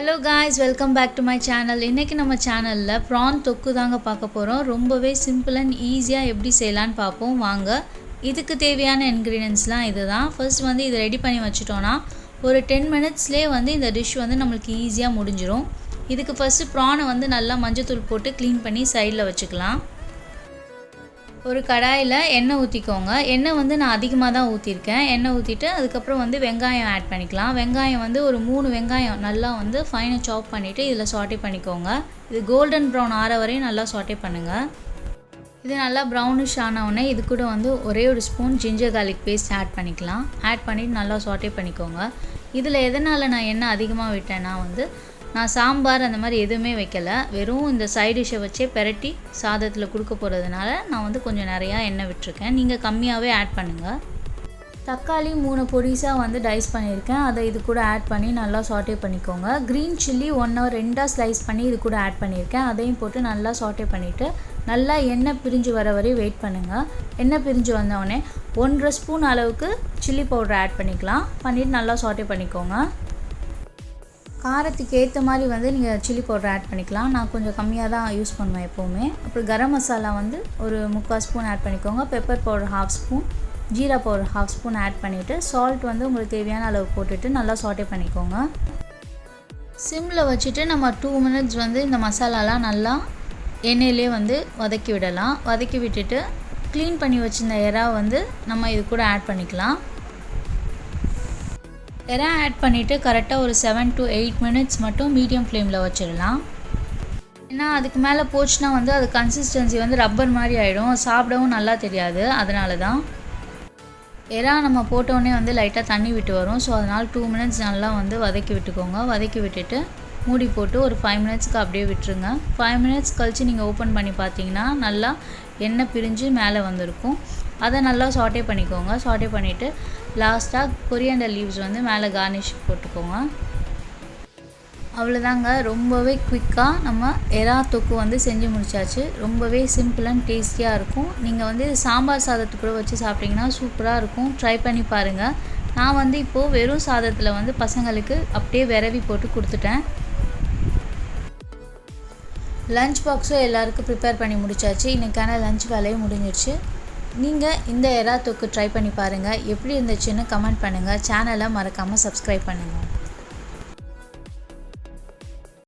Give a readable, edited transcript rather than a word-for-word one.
Hello guys, welcome back to my channel. இன்றைக்கி நம்ம சேனலில் ப்ரான் தொக்கு தாங்க பார்க்க போகிறோம். ரொம்பவே சிம்பிள் அண்ட் ஈஸியாக எப்படி செய்யலான்னு பார்ப்போம் வாங்க. இதுக்கு தேவையான இன்க்ரீடியன்ஸ்லாம் இது தான். ஃபர்ஸ்ட் வந்து இதை ரெடி பண்ணி வச்சுட்டோன்னா ஒரு 10 மினிட்ஸ்லேயே வந்து இந்த டிஷ் வந்து நம்மளுக்கு ஈஸியாக முடிஞ்சிடும். இதுக்கு ஃபஸ்ட்டு ப்ரானை வந்து நல்லா மஞ்சத்தூள் போட்டு க்ளீன் பண்ணி சைடில் வச்சுக்கலாம். ஒரு கடாயில் எண்ணெய் ஊற்றிக்கோங்க. எண்ணெய் வந்து நான் அதிகமாக தான் ஊற்றிருக்கேன். எண்ணெய் ஊற்றிட்டு அதுக்கப்புறம் வந்து வெங்காயம் ஆட் பண்ணிக்கலாம். வெங்காயம் வந்து ஒரு 3 வெங்காயம் நல்லா வந்து ஃபைனாக சாப் பண்ணிவிட்டு இதில் சாட்டே பண்ணிக்கோங்க. இது கோல்டன் ப்ரௌன் ஆற வரையும் நல்லா சாட்டே பண்ணுங்கள். இது நல்லா ப்ரௌனிஷ் ஆனவுடனே இது கூட வந்து ஒரே ஒரு spoon ginger garlic paste add பண்ணிக்கலாம். ஆட் பண்ணிவிட்டு நல்லா சாட்டே பண்ணிக்கோங்க. இதில் எதனால் நான் எண்ணெய் அதிகமாக விட்டேன்னா வந்து நான் சாம்பார் அந்த மாதிரி எதுவுமே வைக்கலை, வெறும் இந்த சைட் டிஷ்ஷை வச்சே பெரட்டி சாதத்தில் கொடுக்க போகிறதுனால நான் வந்து கொஞ்சம் நிறையா எண்ணெய் விட்டுருக்கேன். நீங்கள் கம்மியாகவே ஆட் பண்ணுங்கள். தக்காளி 3 பொடிசாக வந்து டைஸ் பண்ணியிருக்கேன். அதை இது கூட ஆட் பண்ணி நல்லா சாட்டே பண்ணிக்கோங்க. க்ரீன் சில்லி 1 or 2 ஸ்லைஸ் பண்ணி இது கூட ஆட் பண்ணியிருக்கேன். அதையும் போட்டு நல்லா சாட்டே பண்ணிவிட்டு நல்லா எண்ணெய் பிரிஞ்சு வர வரையும் வெயிட் பண்ணுங்கள். எண்ணெய் பிரிஞ்சு வந்தோடனே 1.5 ஸ்பூன் அளவுக்கு சில்லி பவுடர் ஆட் பண்ணிவிட்டு நல்லா சாட்டே பண்ணிக்கோங்க. காரத்துக்கு ஏற்ற மாதிரி வந்து நீங்கள் சில்லி பவுடர் ஆட் பண்ணிக்கலாம். நான் கொஞ்சம் கம்மியாக தான் யூஸ் பண்ணுவேன் எப்போவுமே. அப்புறம் கரம் மசாலா வந்து ஒரு 3/4 ஸ்பூன் ஆட் பண்ணிக்கோங்க. பெப்பர் பவுடர் 1/2 ஸ்பூன், ஜீரா பவுடர் 1/2 ஸ்பூன் ஆட் பண்ணிவிட்டு சால்ட் வந்து உங்களுக்கு தேவையான அளவு போட்டுட்டு நல்லா சாட்டே பண்ணிக்கோங்க. சிம்மில் வச்சுட்டு நம்ம 2 மினிட்ஸ் வந்து இந்த மசாலாலாம் நல்லா எண்ணெயிலே வந்து வதக்கி விடலாம். வதக்கி விட்டுட்டு க்ளீன் பண்ணி வச்சுருந்த எறா வந்து நம்ம இது கூட ஆட் பண்ணிக்கலாம். எறா ஆட் பண்ணிவிட்டு கரெக்டாக ஒரு 7 to 8 மினிட்ஸ் மட்டும் மீடியம் ஃப்ளேமில் வச்சிடலாம். ஏன்னா அதுக்கு மேலே போச்சுன்னா வந்து அது கன்சிஸ்டன்சி வந்து ரப்பர் மாதிரி ஆகிடும், சாப்பிடவும் நல்லா தெரியாது. அதனால தான் எறா நம்ம போட்டோடனே வந்து லைட்டாக தண்ணி விட்டு வரும். ஸோ அதனால் 2 மினிட்ஸ் நல்லா வந்து வதக்கி விட்டுக்கோங்க. வதக்கி விட்டுட்டு மூடி போட்டு ஒரு 5 மினிட்ஸ்க்கு அப்படியே விட்டுருங்க. 5 மினிட்ஸ் கழித்து நீங்கள் ஓப்பன் பண்ணி பார்த்தீங்கன்னா நல்லா எண்ணெய் பிரிஞ்சு மேலே வந்திருக்கும். அதை நல்லா சாட்டே பண்ணிக்கோங்க. சாட்டே பண்ணிவிட்டு லாஸ்ட்டாக கொரியாண்டர் லீவ்ஸ் வந்து மேலே கார்னிஷ் போட்டுக்கோங்க. அவ்வளோதாங்க, ரொம்பவே குயிக்காக நம்ம எறா தொக்கு வந்து செஞ்சு முடிச்சாச்சு. ரொம்பவே சிம்பிள் அண்ட் டேஸ்டியாக இருக்கும். நீங்கள் வந்து சாம்பார் சாதத்துக்கு கூட வச்சு சாப்பிட்டிங்கன்னா சூப்பராக இருக்கும். ட்ரை பண்ணி பாருங்கள். நான் வந்து இப்போது வெறும் சாதத்தில் வந்து பசங்களுக்கு அப்படியே விரவி போட்டு கொடுத்துட்டேன். லஞ்ச் பாக்ஸும் எல்லாருக்கும் ப்ரிப்பேர் பண்ணி முடிச்சாச்சு. இன்றைக்கான லஞ்ச் வேலையும் முடிஞ்சிடுச்சு. நீங்கள் இந்த எறா தொக்கு ட்ரை பண்ணி பாருங்கள். எப்படி இருந்துச்சுன்னு கமெண்ட் பண்ணுங்கள். சேனலை மறக்காமல் சப்ஸ்கிரைப் பண்ணுங்கள்.